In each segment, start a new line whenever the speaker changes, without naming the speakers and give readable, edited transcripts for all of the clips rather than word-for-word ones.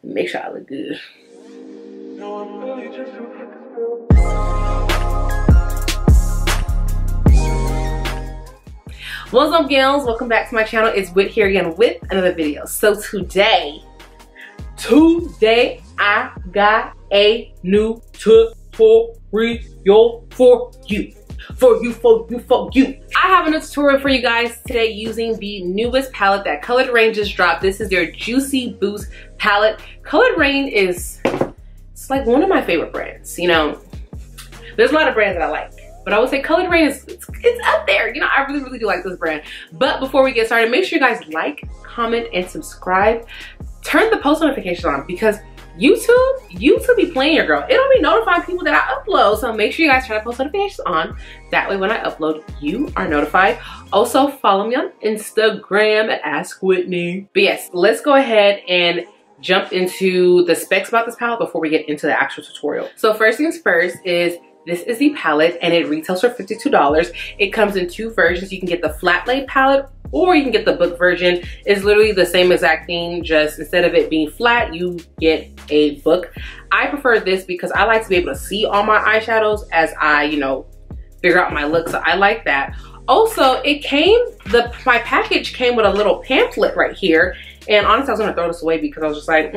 make sure I look good. What's up, gals? Welcome back to my channel. It's Whit here again with another video. So today I got a new tutorial for you. For you. I have a new tutorial for you guys today using the newest palette that Colored Raine just dropped. This is their Juicy Boost palette. Colored Raine is, it's like one of my favorite brands. You know, there's a lot of brands that I like, but I would say Colored Raine is it's up there. You know, I really do like this brand. But before we get started, make sure you guys like, comment, and subscribe. Turn the post notifications on because YouTube be playing your girl. It'll be notifying people that I upload. So make sure you guys turn the post notifications on. That way when I upload, you are notified. Also follow me on Instagram at Ask Whitney. But yes, let's go ahead and jump into the specs about this palette before we get into the actual tutorial. So first things first is this is the palette and it retails for $52. It comes in two versions. You can get the flat lay palette or you can get the book version. It's literally the same exact thing, just instead of it being flat, you get a book. I prefer this because I like to be able to see all my eyeshadows as I, you know, figure out my look. So I like that. Also, it came, my package came with a little pamphlet right here. And honestly, I was gonna throw this away because I was just like,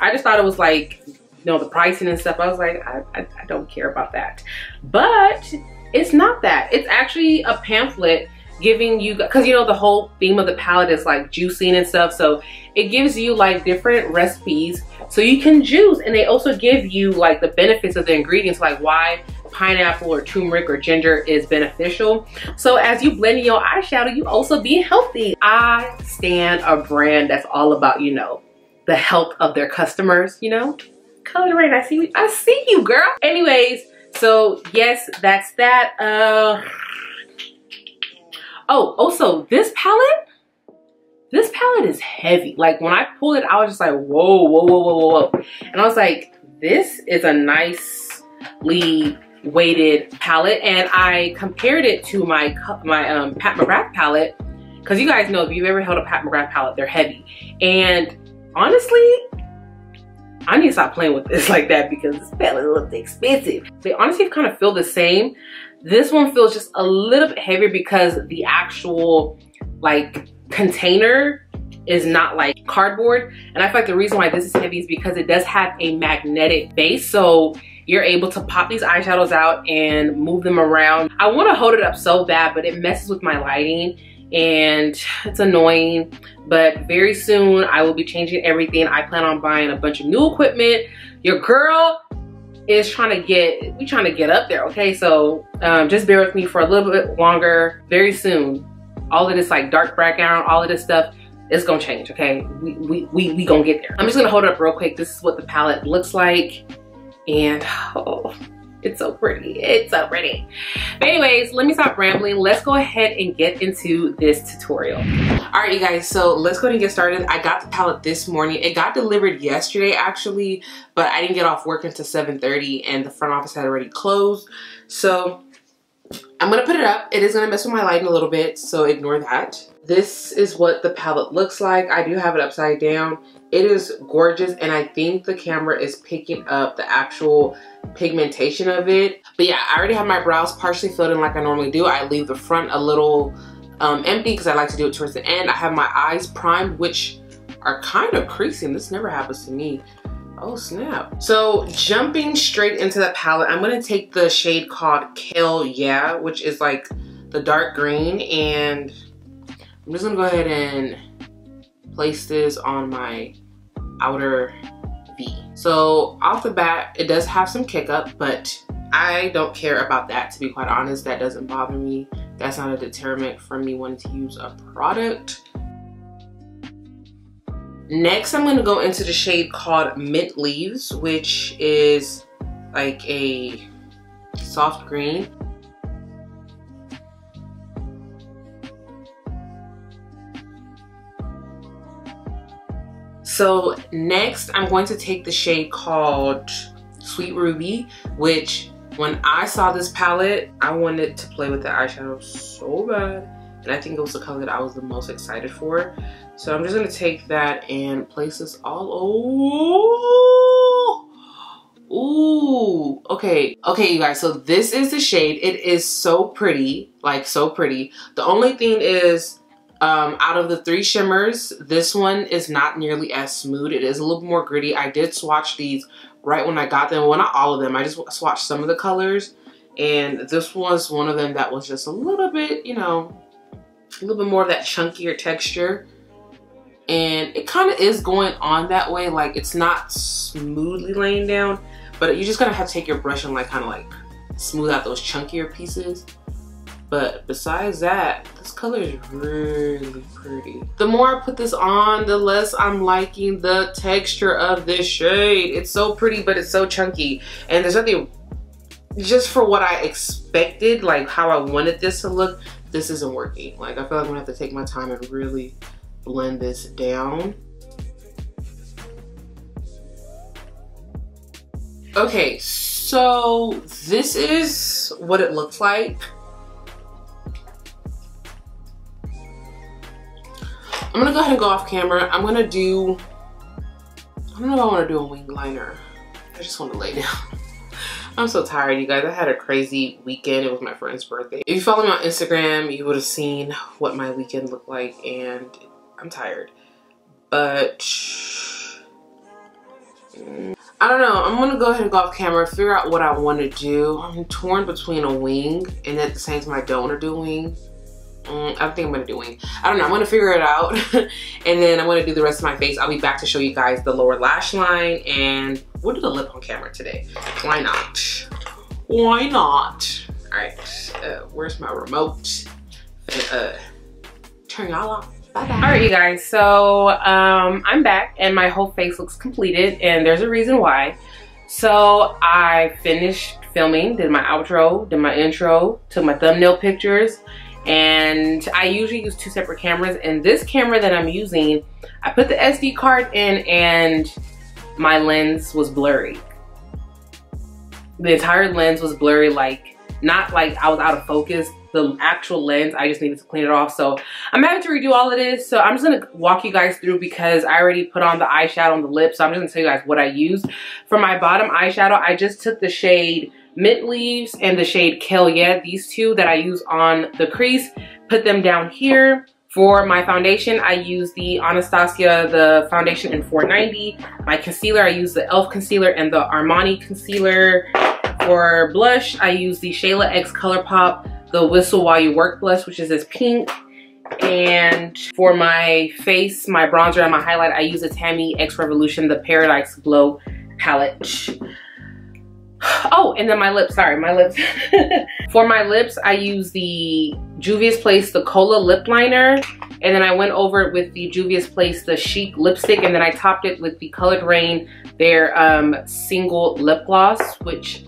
I just thought it was like, you know, the pricing and stuff. I was like, I don't care about that. But it's not that. It's actually a pamphlet giving you, because you know the whole theme of the palette is like juicing and stuff, so it gives you like different recipes so you can juice, and they also give you like the benefits of the ingredients, like why pineapple or turmeric or ginger is beneficial. So as you blend in your eyeshadow, you also be healthy. I stand a brand that's all about, you know, the health of their customers, you know. Colored Raine, I see you, girl. Anyways, so yes, that's that. Oh, also this palette is heavy. Like when I pulled it, I was just like, whoa. And I was like, this is a nicely weighted palette. And I compared it to my Pat McGrath palette. Cause you guys know if you've ever held a Pat McGrath palette, they're heavy. And honestly, I need to stop playing with this like that because this palette looks expensive. They honestly kind of feel the same. This one feels just a little bit heavier because the actual like container is not like cardboard. And I feel like the reason why this is heavy is because it does have a magnetic base. So you're able to pop these eyeshadows out and move them around. I want to hold it up so bad, but it messes with my lighting and it's annoying. But very soon I will be changing everything. I plan on buying a bunch of new equipment. Your girl is trying to get up there, okay? So just bear with me for a little bit longer. Very soon, all of this like dark background, all of this stuff is gonna change, okay? We gonna get there. I'm just gonna hold it up real quick. This is what the palette looks like. And oh, it's so pretty, it's so pretty. But anyways, let me stop rambling. Let's go ahead and get into this tutorial. All right, you guys, so let's go ahead and get started. I got the palette this morning. It got delivered yesterday actually, but I didn't get off work until 7:30 and the front office had already closed. So I'm gonna put it up. It is gonna mess with my lighting a little bit, so ignore that. This is what the palette looks like. I do have it upside down. It is gorgeous, and I think the camera is picking up the actual pigmentation of it. But yeah, I already have my brows partially filled in like I normally do. I leave the front a little empty because I like to do it towards the end. I have my eyes primed, which are kind of creasing. This never happens to me. Oh snap. So jumping straight into the palette, I'm gonna take the shade called Kale Yeah, which is like the dark green, and I'm just gonna go ahead and place this on my outer V. So off the bat, it does have some kick up, but I don't care about that, to be quite honest. That doesn't bother me. That's not a deterrent for me wanting to use a product. Next, I'm gonna go into the shade called Mint Leaves, which is like a soft green. So next, I'm going to take the shade called Sweet Ruby, which when I saw this palette, I wanted to play with the eyeshadow so bad. and I think it was the color that I was the most excited for. So I'm just gonna take that and place this all over. Ooh, okay, you guys, so this is the shade. It is so pretty, like so pretty. The only thing is, out of the 3 shimmers, this one is not nearly as smooth. It is a little more gritty. I did swatch these right when I got them. Well, not all of them. I just swatched some of the colors. And this was one of them that was just a little bit, you know, a little bit more of that chunkier texture. And it kind of is going on that way. Like, it's not smoothly laying down, but you just gonna have to take your brush and like kind of like smooth out those chunkier pieces. But besides that, this color is really pretty. The more I put this on, the less I'm liking the texture of this shade. It's so pretty, but it's so chunky. And there's nothing, just for what I expected, like how I wanted this to look, this isn't working. Like, I feel like I'm gonna have to take my time and really blend this down. Okay, so this is what it looks like. I'm gonna go ahead and go off camera. I'm gonna do, I don't know if I wanna do a wing liner. I just wanna lay down. I'm so tired, you guys. I had a crazy weekend. It was my friend's birthday. If you follow me on Instagram, you would have seen what my weekend looked like, and I'm tired. But I don't know. I'm gonna go ahead and go off camera, figure out what I want to do. I'm torn between a wing, and at the same time I don't want to do a wing. I think I'm gonna do wing. I don't know. I'm gonna figure it out. And then I'm gonna do the rest of my face. I'll be back to show you guys the lower lash line, and we'll do the lip on camera today. Why not? Why not? All right, where's my remote? Turn y'all off. Bye-bye. All right, you guys, so I'm back and my whole face looks completed, and there's a reason why. So I finished filming, did my outro, did my intro, took my thumbnail pictures, and I usually use 2 separate cameras. And this camera that I'm using, I put the SD card in and my lens was blurry. The entire lens was blurry, like not like I was out of focus. The actual lens, I just needed to clean it off. So I'm having to redo all of this. So I'm just gonna walk you guys through because I already put on the eyeshadow on the lips. So I'm just gonna tell you guys what I used. For my bottom eyeshadow, I just took the shade Mint Leaves and the shade Kale Yeah, these 2 that I use on the crease, put them down here. For my foundation, I use the Anastasia, the foundation in 490. My concealer, I use the e.l.f. concealer and the Armani concealer. For blush, I use the Shayla X ColourPop, the Whistle While You Work blush, which is this pink. And for my face, my bronzer and my highlight, I use the Tammy X Revolution, the Paradise Glow palette. Oh, and then my lips, sorry, my lips. For my lips, I use the Juvia's Place, the Cola lip liner. And then I went over it with the Juvia's Place, the Chic lipstick. And then I topped it with the Colored Raine, their single lip gloss, which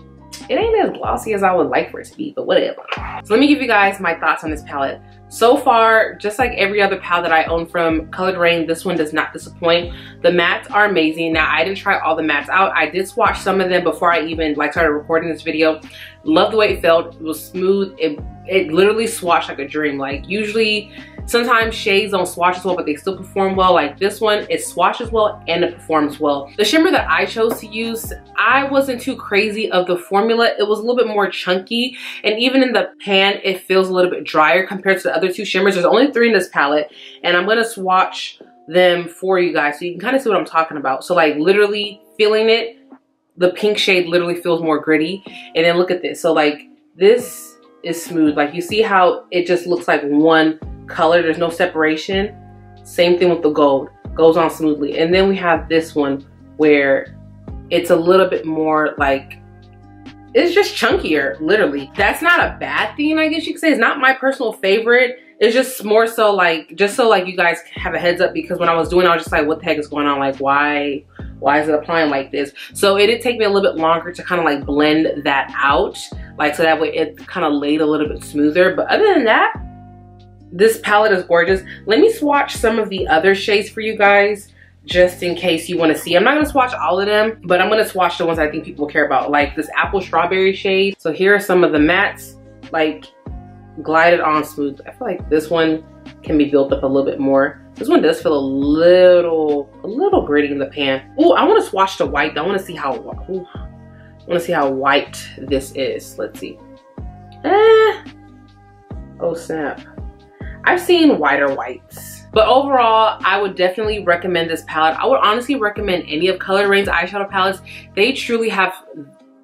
it ain't as glossy as I would like for it to be, but whatever. So let me give you guys my thoughts on this palette. So far, just like every other palette that I own from Colored Raine, this one does not disappoint. The mattes are amazing. Now, I didn't try all the mattes out. I did swatch some of them before I even like started recording this video. Love the way it felt. It was smooth. It literally swatched like a dream. Like, usually, sometimes shades don't swatch as well, but they still perform well. Like this one, it swatches well and it performs well. The shimmer that I chose to use, I wasn't too crazy of the formula. It was a little bit more chunky, and even in the pan, it feels a little bit drier compared to the other 2 shimmers. There's only 3 in this palette, and I'm gonna swatch them for you guys so you can kind of see what I'm talking about. So like literally feeling it, the pink shade literally feels more gritty. And then look at this. So like this is smooth. Like you see how it just looks like one color, there's no separation. Same thing with the gold, goes on smoothly. And then we have this one where it's a little bit more like, it's just chunkier, literally. That's not a bad thing, I guess you could say. It's not my personal favorite. It's just more so like, just so like you guys have a heads up, because when I was doing it, I was just like, what the heck is going on? Like, why is it applying like this? So it did take me a little bit longer to kind of like blend that out, like so that way it kind of laid a little bit smoother. But other than that, this palette is gorgeous. Let me swatch some of the other shades for you guys, just in case you want to see. I'm not going to swatch all of them, but I'm going to swatch the ones I think people care about, like this apple strawberry shade. So here are some of the mattes. Like, glided on smooth. I feel like this one can be built up a little bit more. This one does feel a little gritty in the pan. Oh, I want to swatch the white. I want to see how white this is. Let's see. Oh snap. I've seen whiter whites. But overall, I would definitely recommend this palette. I would honestly recommend any of Color Raine's eyeshadow palettes. They truly have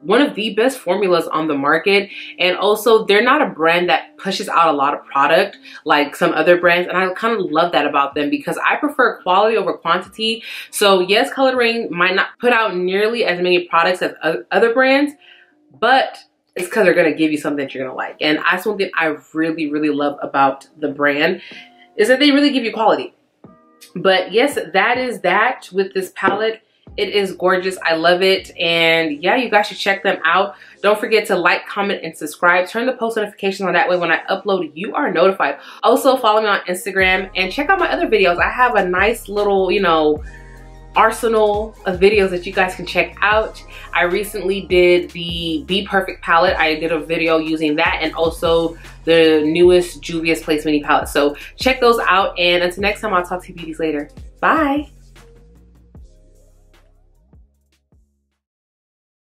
one of the best formulas on the market, and also they're not a brand that pushes out a lot of product like some other brands, and I kind of love that about them because I prefer quality over quantity. So yes, Color Raine might not put out nearly as many products as other brands, but it's because they're going to give you something that you're going to like. And that's one thing I really love about the brand, is that they really give you quality. But yes, that is that with this palette. It is gorgeous. I love it. And yeah, you guys should check them out. Don't forget to like, comment, and subscribe. Turn the post notifications on. That way when I upload, you are notified. Also, follow me on Instagram and check out my other videos. I have a nice little, you know, arsenal of videos that you guys can check out. I recently did the Be Perfect palette. I did a video using that, and also the newest Juvia's Place mini palette. So check those out. And until next time, I'll talk to you beauties later. Bye.